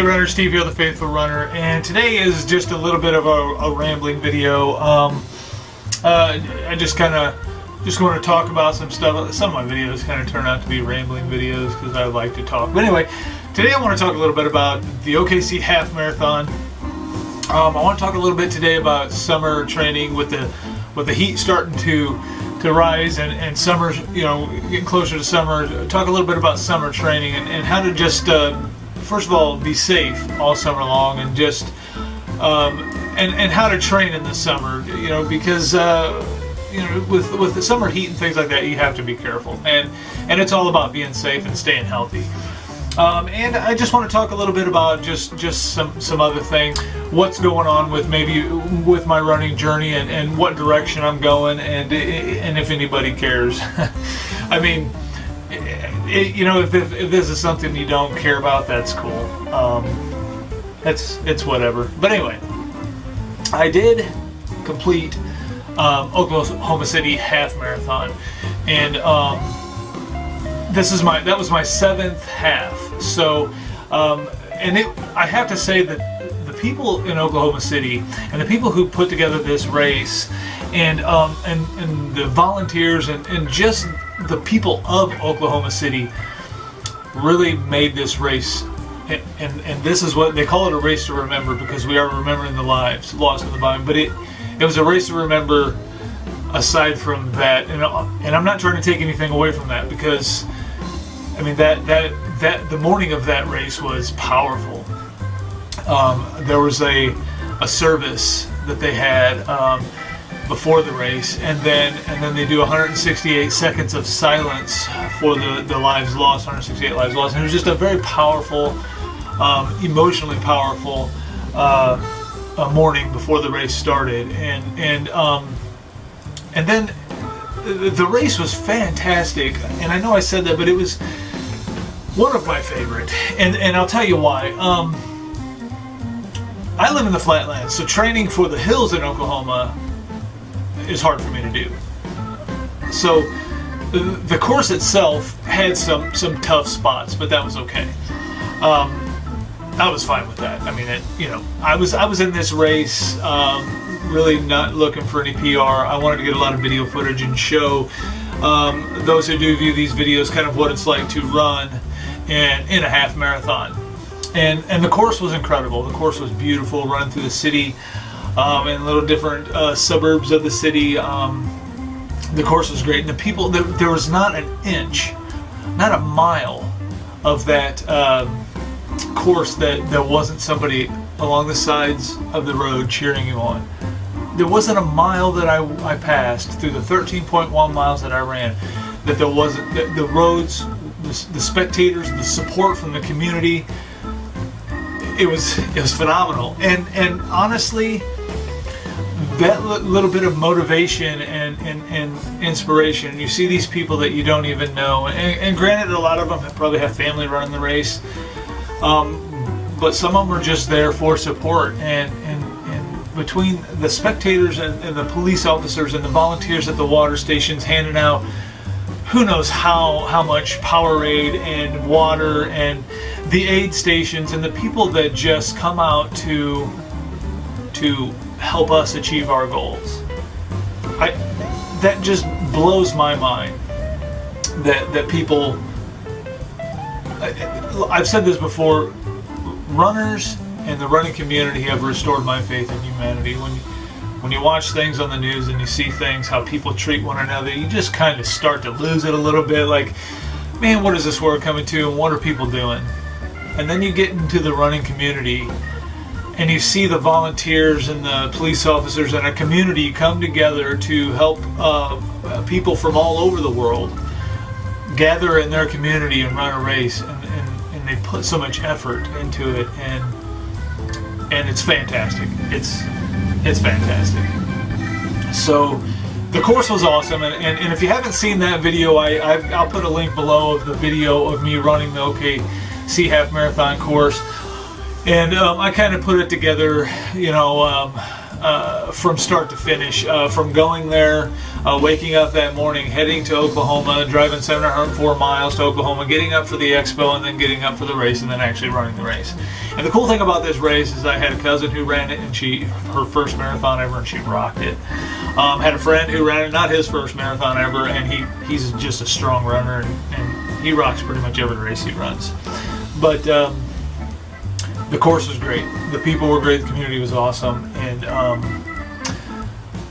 Hey runner, Steve here, the Faithful Runner, and today is just a little bit of a rambling video. I just want to talk about some stuff. Some of my videos kind of turn out to be rambling videos because I like to talk. But anyway, today I want to talk a little bit about the OKC Half Marathon. I want to talk a little bit today about summer training with the heat starting to rise and summer, getting closer to summer. Talk a little bit about summer training and how to just first of all, be safe all summer long, and just and how to train in the summer. Because with the summer heat and things like that, you have to be careful, and it's all about being safe and staying healthy. And I just want to talk a little bit about just some other things, what's going on with my running journey and what direction I'm going, and if anybody cares. I mean, if this is something you don't care about, that's cool. It's whatever. But anyway, I did complete Oklahoma City Half Marathon, and that was my 7th half. So, I have to say that the people in Oklahoma City and the people who put together this race, and the volunteers and just the people of Oklahoma City really made this race, and this is what they call it, a race to remember, because we are remembering the lives lost in the bombing. But it was a race to remember. Aside from that, and I'm not trying to take anything away from that, because I mean that the morning of that race was powerful. There was a service that they had before the race, and then they do 168 seconds of silence for the lives lost, 168 lives lost, and it was just a very powerful, emotionally powerful morning before the race started, and then the race was fantastic. And I know I said that, but it was one of my favorite, and I'll tell you why. I live in the flatlands, so training for the hills in Oklahoma is hard for me to do. So the course itself had some tough spots, but that was okay. I was fine with that. I mean, I was in this race really not looking for any PR. I wanted to get a lot of video footage and show those who do view these videos kind of what it's like to run in a half marathon. And the course was incredible. The course was beautiful, running through the city and little different suburbs of the city. The course was great, and the people, there was not an inch, not a mile of that course that there wasn't somebody along the sides of the road cheering you on. There wasn't a mile that I passed through the 13.1 miles that I ran that there wasn't the roads, the spectators, the support from the community. It was phenomenal, and honestly, that little bit of motivation and inspiration. You see these people that you don't even know, and granted, a lot of them probably have family running the race, but some of them are just there for support, and between the spectators and the police officers and the volunteers at the water stations handing out who knows how much Powerade and water, and the aid stations, and the people that just come out to help us achieve our goals. That just blows my mind that people, I've said this before, runners and the running community have restored my faith in humanity. When you watch things on the news and you see things, how people treat one another, you just kind of start to lose it a little bit. Like, man, what is this world coming to, and what are people doing? And then you get into the running community, and you see the volunteers and the police officers and a community come together to help people from all over the world gather in their community and run a race, and they put so much effort into it, and it's fantastic. It's fantastic. So the course was awesome, and if you haven't seen that video, I'll put a link below of the video of me running the OKC Half Marathon course. And I kind of put it together, from start to finish, from going there, waking up that morning, heading to Oklahoma, driving 704 miles to Oklahoma, getting up for the expo, and then getting up for the race, and then actually running the race. And the cool thing about this race is I had a cousin who ran it, and her first marathon ever, and she rocked it. Had a friend who ran it, not his first marathon ever, and he's just a strong runner, and he rocks pretty much every race he runs. But the course was great. The people were great. The community was awesome, and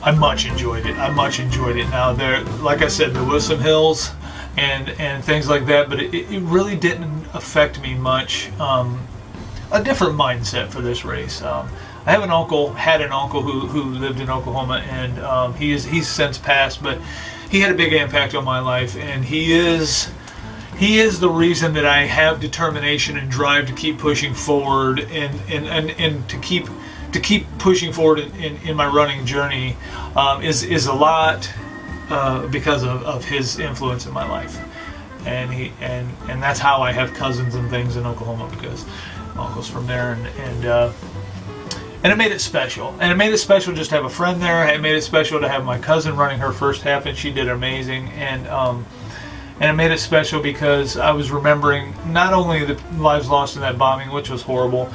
I much enjoyed it. Now, like I said, there was some hills and things like that, but it really didn't affect me much. A different mindset for this race. I had an uncle who lived in Oklahoma, and he's since passed, but he had a big impact on my life, and he is the reason that I have determination and drive to keep pushing forward and to keep pushing forward in my running journey, is a lot because of his influence in my life, and that's how I have cousins and things in Oklahoma, because my uncle's from there, and it made it special. And it made it special just to have a friend there. It made it special to have my cousin running her first half, and she did amazing. And it made it special because I was remembering not only the lives lost in that bombing, which was horrible,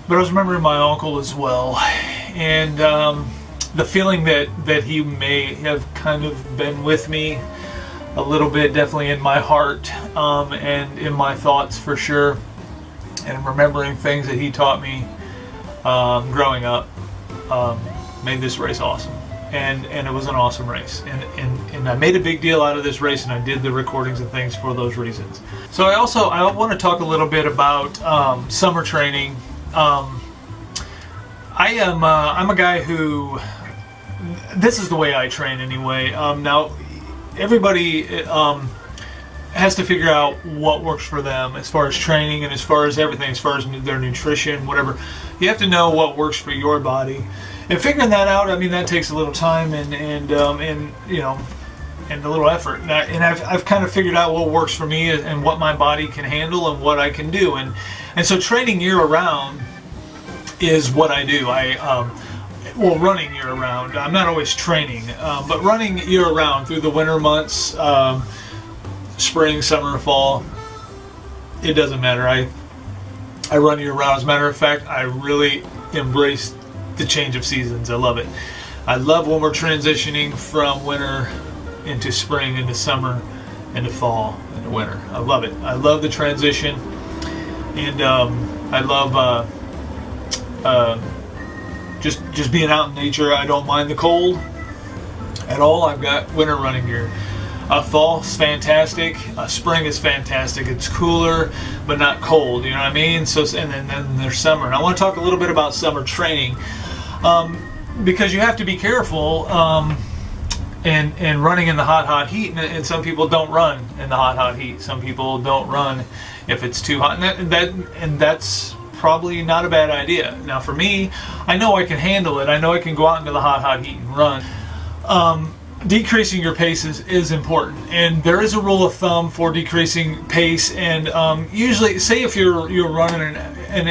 but I was remembering my uncle as well. And the feeling that he may have kind of been with me a little bit, definitely in my heart, and in my thoughts for sure. And remembering things that he taught me growing up made this race awesome, and it was an awesome race, and I made a big deal out of this race, and I did the recordings and things for those reasons. So I want to talk a little bit about summer training. I'm a guy who, this is the way I train anyway. Now everybody has to figure out what works for them as far as training and as far as everything, as far as their nutrition, whatever. You have to know what works for your body, and figuring that out, I mean, that takes a little time and you know, and a little effort. And I've kind of figured out what works for me and what my body can handle and what I can do, and so training year round is what I do. Running year round. I'm not always training, but running year round through the winter months. Spring, summer, fall, it doesn't matter. I run year round. As a matter of fact, I really embrace the change of seasons. I love it. I love when we're transitioning from winter into spring, into summer, into fall, into winter. I love it. I love the transition, and I love just being out in nature. I don't mind the cold at all. I've got winter running gear. Fall's fantastic. Spring is fantastic. It's cooler, but not cold. You know what I mean? So, and then there's summer. And I want to talk a little bit about summer training, because you have to be careful. And running in the hot heat, and some people don't run in the hot heat. Some people don't run if it's too hot, and that's probably not a bad idea. Now, for me, I know I can handle it. I know I can go out into the hot heat and run. Decreasing your pace is important, and there is a rule of thumb for decreasing pace. And usually, say if you're running, and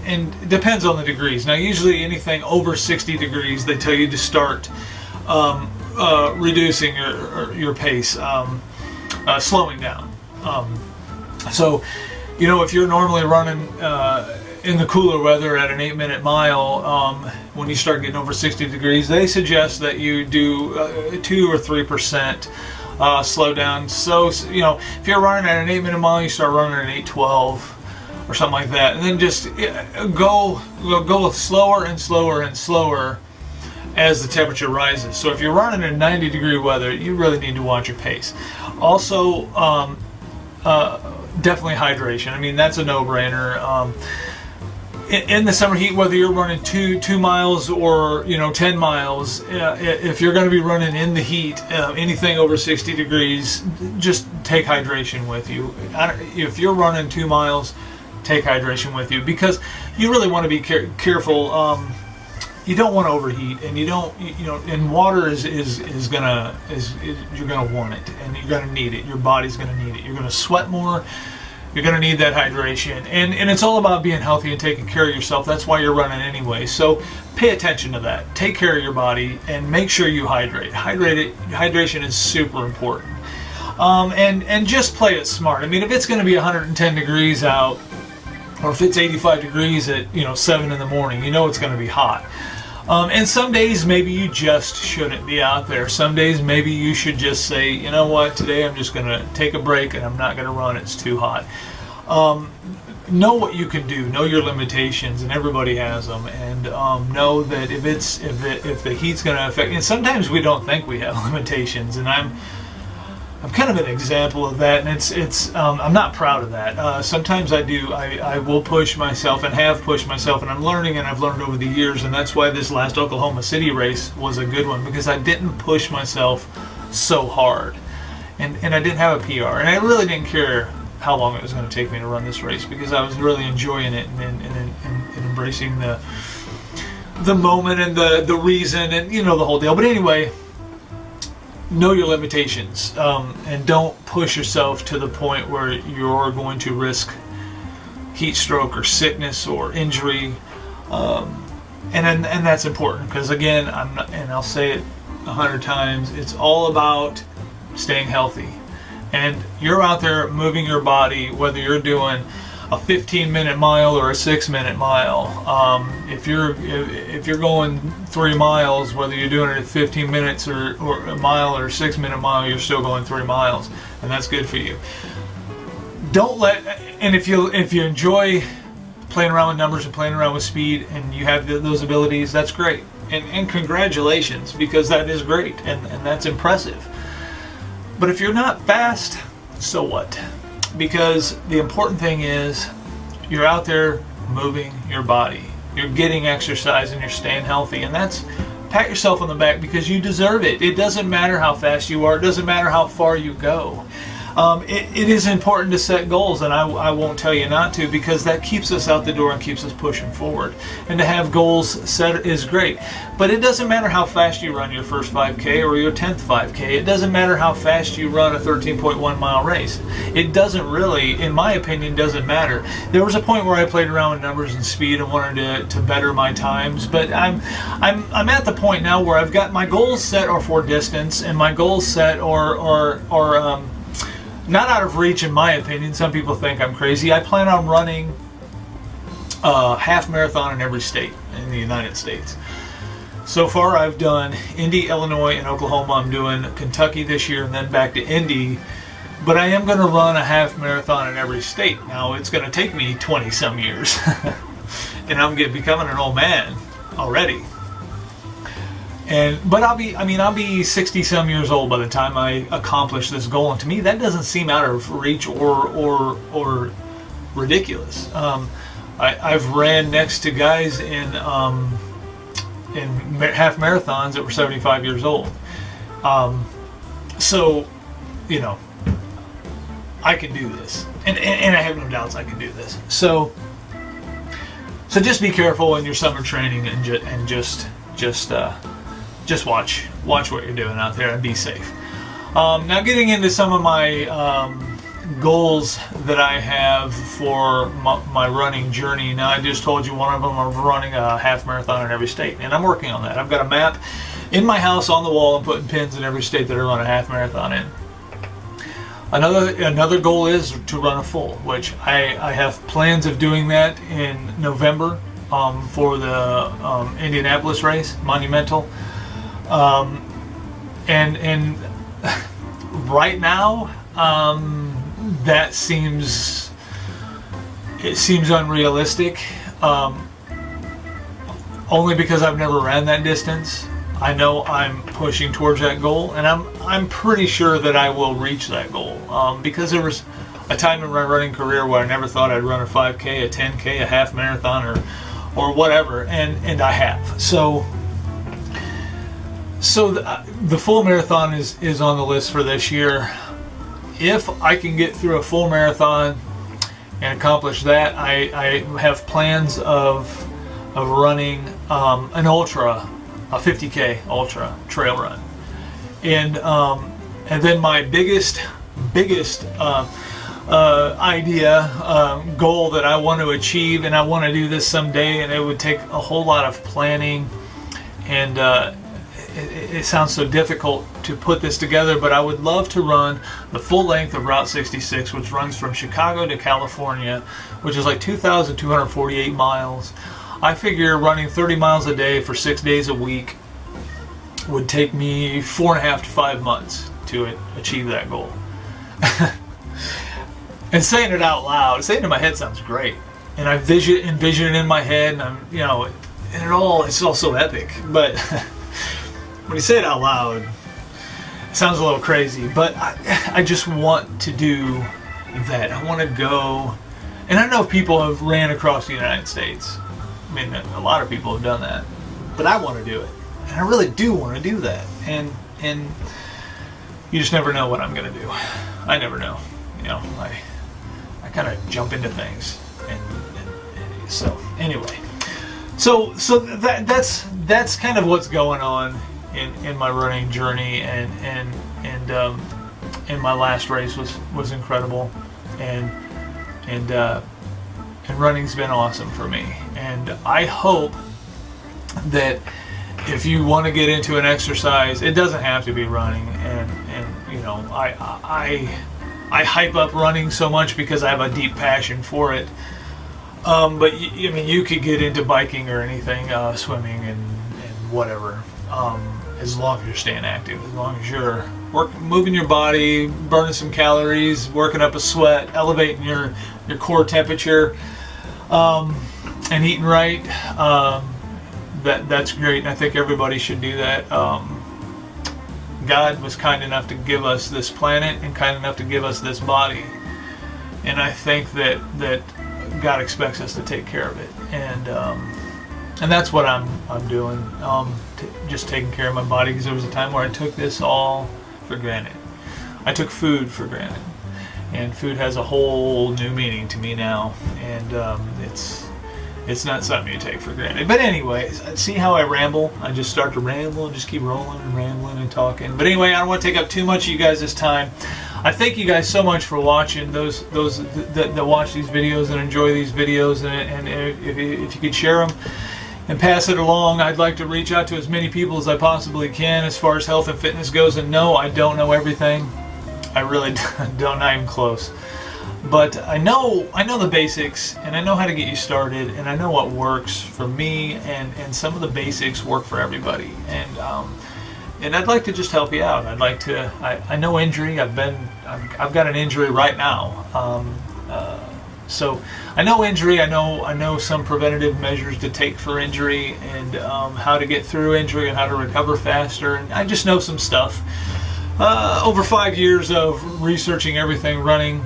it depends on the degrees. Now, usually anything over 60 degrees, they tell you to start reducing your pace, slowing down. So, you know, if you're normally running in the cooler weather at an 8-minute mile, when you start getting over 60 degrees, they suggest that you do 2 or 3% slow down. So, you know, if you're running at an 8-minute mile, you start running at 8:12 or something like that, and then just go slower and slower and slower as the temperature rises. So if you're running in 90-degree weather, you really need to watch your pace. Also, definitely hydration. I mean, that's a no-brainer. In the summer heat, whether you're running 2 miles or 10 miles, if you're going to be running in the heat, anything over 60 degrees, just take hydration with you. If you're running 2 miles, take hydration with you, because you really want to be careful. You don't want to overheat, and and water is you're gonna want it, and you're gonna need it. Your body's gonna need it. You're gonna sweat more. You're going to need that hydration. And it's all about being healthy and taking care of yourself. That's why you're running anyway. So pay attention to that. Take care of your body and make sure you hydrate. Hydration is super important. And just play it smart. I mean, if it's going to be 110 degrees out, or if it's 85 degrees at 7 in the morning, it's going to be hot. And some days maybe you just shouldn't be out there. Some days maybe you should just say, you know what, today I'm just going to take a break and I'm not going to run. It's too hot. Know what you can do. Know your limitations, and everybody has them. And know that if the heat's going to affect. And sometimes we don't think we have limitations, and I'm kind of an example of that, and it's I'm not proud of that. Sometimes I do. I will push myself and have pushed myself, and I'm learning, and I've learned over the years, and that's why this last Oklahoma City race was a good one, because I didn't push myself so hard, and I didn't have a PR, and I really didn't care how long it was going to take me to run this race, because I was really enjoying it and embracing the moment and the reason and the whole deal. But anyway, know your limitations, and don't push yourself to the point where you're going to risk heat stroke or sickness or injury, and that's important, because again, I'll say it 100 times, it's all about staying healthy. And you're out there moving your body, whether you're doing a 15-minute mile or a 6-minute mile. If you're going 3 miles, whether you're doing it at 15 minutes or a mile or a 6-minute mile, you're still going 3 miles, and that's good for you. And if you enjoy playing around with numbers and playing around with speed, and you have those abilities, that's great. And congratulations, because that is great and that's impressive. But if you're not fast, so what? Because the important thing is you're out there moving your body. You're getting exercise and you're staying healthy. And that's, pat yourself on the back, because you deserve it. It doesn't matter how fast you are. It doesn't matter how far you go. It is important to set goals, and I won't tell you not to, because that keeps us out the door and keeps us pushing forward. And to have goals set is great. But it doesn't matter how fast you run your first 5K or your 10th 5K. It doesn't matter how fast you run a 13.1 mile race. It doesn't really, in my opinion, doesn't matter. There was a point where I played around with numbers and speed and wanted to better my times, but I'm at the point now where I've got my goals set are for distance, and my goals set are not out of reach, in my opinion. Some people think I'm crazy. I plan on running a half marathon in every state in the United States. So far, I've done Indy, Illinois, and Oklahoma. I'm doing Kentucky this year, and then back to Indy. But I am going to run a half marathon in every state. Now, it's going to take me 20-some years, and I'm becoming an old man already. But I'll be 60-some years old by the time I accomplish this goal, and to me that doesn't seem out of reach or ridiculous. I've ran next to guys in half marathons that were 75 years old. So, I can do this, and I have no doubts I can do this. So just be careful in your summer training, and just watch what you're doing out there and be safe. Now, getting into some of my goals that I have for my running journey. Now, I just told you one of them, I'm running a half marathon in every state, and I'm working on that. I've got a map in my house on the wall. I'm putting pins in every state that I run a half marathon in. Another goal is to run a full, which I have plans of doing that in November for the Indianapolis race, Monumental. And right now, that seems unrealistic, only because I've never ran that distance. I know I'm pushing towards that goal, and I'm pretty sure that I will reach that goal, because there was a time in my running career where I never thought I'd run a 5K, a 10K, a half marathon, or whatever, and I have. So the full marathon is on the list for this year. If I can get through a full marathon and accomplish that, I have plans of running an ultra, a 50K ultra trail run, and then my biggest goal that I want to achieve, and I want to do this someday, and it would take a whole lot of planning, and it sounds so difficult to put this together, but I would love to run the full length of Route 66, which runs from Chicago to California, which is like 2,248 miles. I figure running 30 miles a day for 6 days a week would take me 4.5 to 5 months to achieve that goal. And saying it out loud, saying it in my head sounds great, and I envision it in my head, and and it's all so epic. But when you say it out loud, it sounds a little crazy. But I just want to do that. I want to go, and I know people have ran across the United States. I mean, a lot of people have done that, but I want to do it, and I really do want to do that. And you just never know what I'm gonna do. I never know. I kind of jump into things, and so anyway, so that's kind of what's going on in my running journey, and my last race was incredible, and running's been awesome for me, and I hope that if you want to get into an exercise, it doesn't have to be running, and I hype up running so much because I have a deep passion for it. But you could get into biking or anything, swimming and whatever, as long as you're staying active, as long as you're moving your body, burning some calories, working up a sweat, elevating your core temperature, and eating right. That's great, and I think everybody should do that. God was kind enough to give us this planet and kind enough to give us this body, and I think that God expects us to take care of it, and that's what I'm doing. Just taking care of my body, because there was a time where I took this all for granted. I took food for granted, and food has a whole new meaning to me now, and it's not something you take for granted. But anyway, see how I ramble? I just start to ramble and just keep rolling and rambling and talking. But anyway, I don't want to take up too much of you guys' time. I thank you guys so much for watching, those that watch these videos and enjoy these videos, and if you could share them and pass it along. I'd like to reach out to as many people as I possibly can as far as health and fitness goes, and no, I don't know everything. I really don't, not even close. But I know the basics, and I know how to get you started, and I know what works for me, and some of the basics work for everybody, and I'd like to just help you out. I'd like to. I know injury. I've got an injury right now, so I know injury. I know some preventative measures to take for injury, and how to get through injury and how to recover faster. And I just know some stuff. Over 5 years of researching everything running,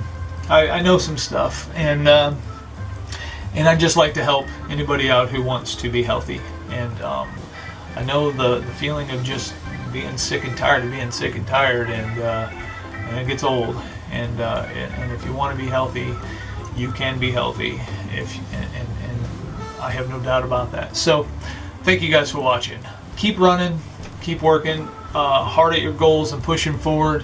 I know some stuff, and I just like to help anybody out who wants to be healthy. And I know the feeling of just being sick and tired of being sick and tired, and it gets old. And if you want to be healthy, you can be healthy. And I have no doubt about that. So, thank you guys for watching. Keep running, keep working hard at your goals and pushing forward.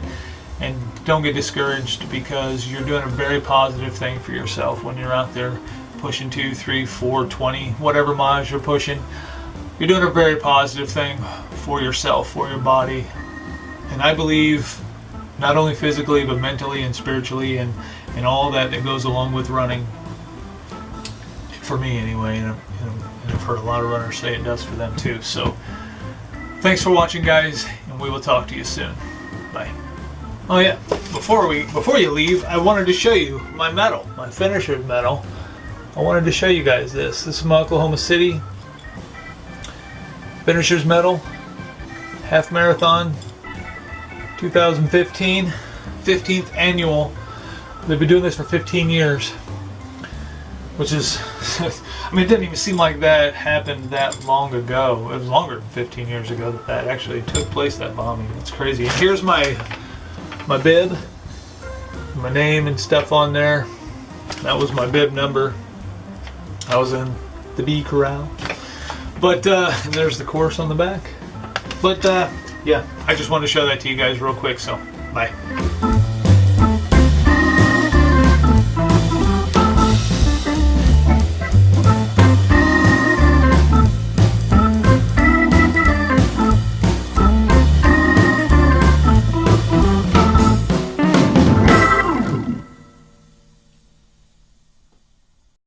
And don't get discouraged, because you're doing a very positive thing for yourself when you're out there pushing 2, 3, 4, 20, whatever miles you're pushing. You're doing a very positive thing for yourself, for your body. And I believe not only physically, but mentally and spiritually, and all that goes along with running. For me anyway, and I've heard a lot of runners say it does for them too. So thanks for watching, guys, and we will talk to you soon. Bye. Oh yeah, before you leave, I wanted to show you my medal, my finisher's medal. I wanted to show you guys this. This is my Oklahoma City finisher's medal, half marathon, 2015, 15th annual. They've been doing this for 15 years, which is, I mean, it didn't even seem like that happened that long ago. It was longer than 15 years ago that actually took place, that bombing. It's crazy. And here's my bib, my name and stuff on there. That was my bib number. I was in the B corral. But there's the course on the back. But yeah, I just wanted to show that to you guys real quick, so bye.